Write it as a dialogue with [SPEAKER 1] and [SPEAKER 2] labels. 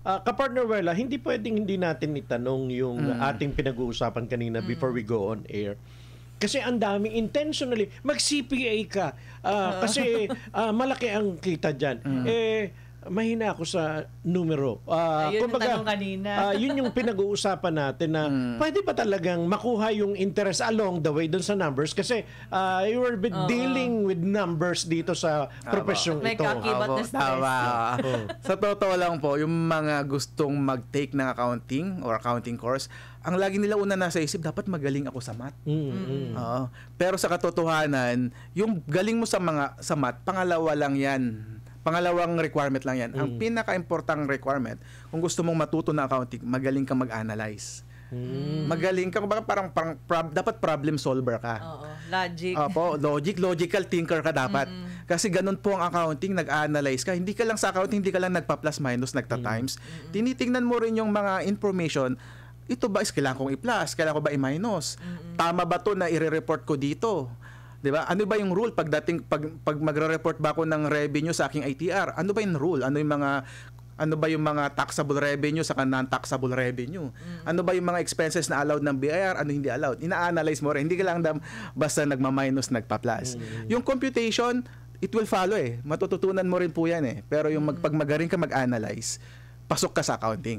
[SPEAKER 1] Kapartner Wela, hindi pwedeng hindi natin itanong yung ating pinag-uusapan kanina before we go on air. Kasi ang daming intentionally, mag-CPA ka. Kasi malaki ang kita dyan. Mahina ako sa numero.
[SPEAKER 2] Ayun yung tanong kanina.
[SPEAKER 1] Yun yung pinag-uusapan natin na pwede ba talagang makuha yung interest along the way dun sa numbers? Kasi you were dealing with numbers dito sa profesyong
[SPEAKER 2] May
[SPEAKER 1] ito.
[SPEAKER 2] kakibat na stress.
[SPEAKER 3] Sa totoo lang po, yung mga gustong mag-take ng accounting or accounting course, ang lagi nila una nasa isip, dapat magaling ako sa math. Pero sa katotohanan, yung galing mo sa math, pangalawa lang yan. Pangalawang requirement lang yan. Ang pinaka-importanting requirement, kung gusto mong matuto na accounting, magaling kang mag-analyze. Magaling ka, parang dapat problem solver ka.
[SPEAKER 2] Oo, logic.
[SPEAKER 3] Opo, logical thinker ka dapat. Kasi ganun po ang accounting, nag-analyze ka. Hindi ka lang sa accounting, hindi ka lang nagpa-plus minus, nagta-times. Tinitingnan mo rin yung mga information. Ito ba is kailangan kong i-plus? Kailangan ko ba i-minus? Tama ba to na i-report ko dito? 'Di ba? Ano ba yung rule pag magre-report ba ako ng revenue sa aking ITR? Ano ba yung rule? Ano ba yung mga taxable revenue sa non-taxable revenue? Ano ba yung mga expenses na allowed ng BIR? Ano hindi allowed? Ina-analyze mo rin. Hindi ka lang basta nagma-minus, nagpa-plus. Yung computation, it will follow eh. Matututunan mo rin po yan eh. Pero yung pag magaling ka mag-analyze, pasok ka sa accounting.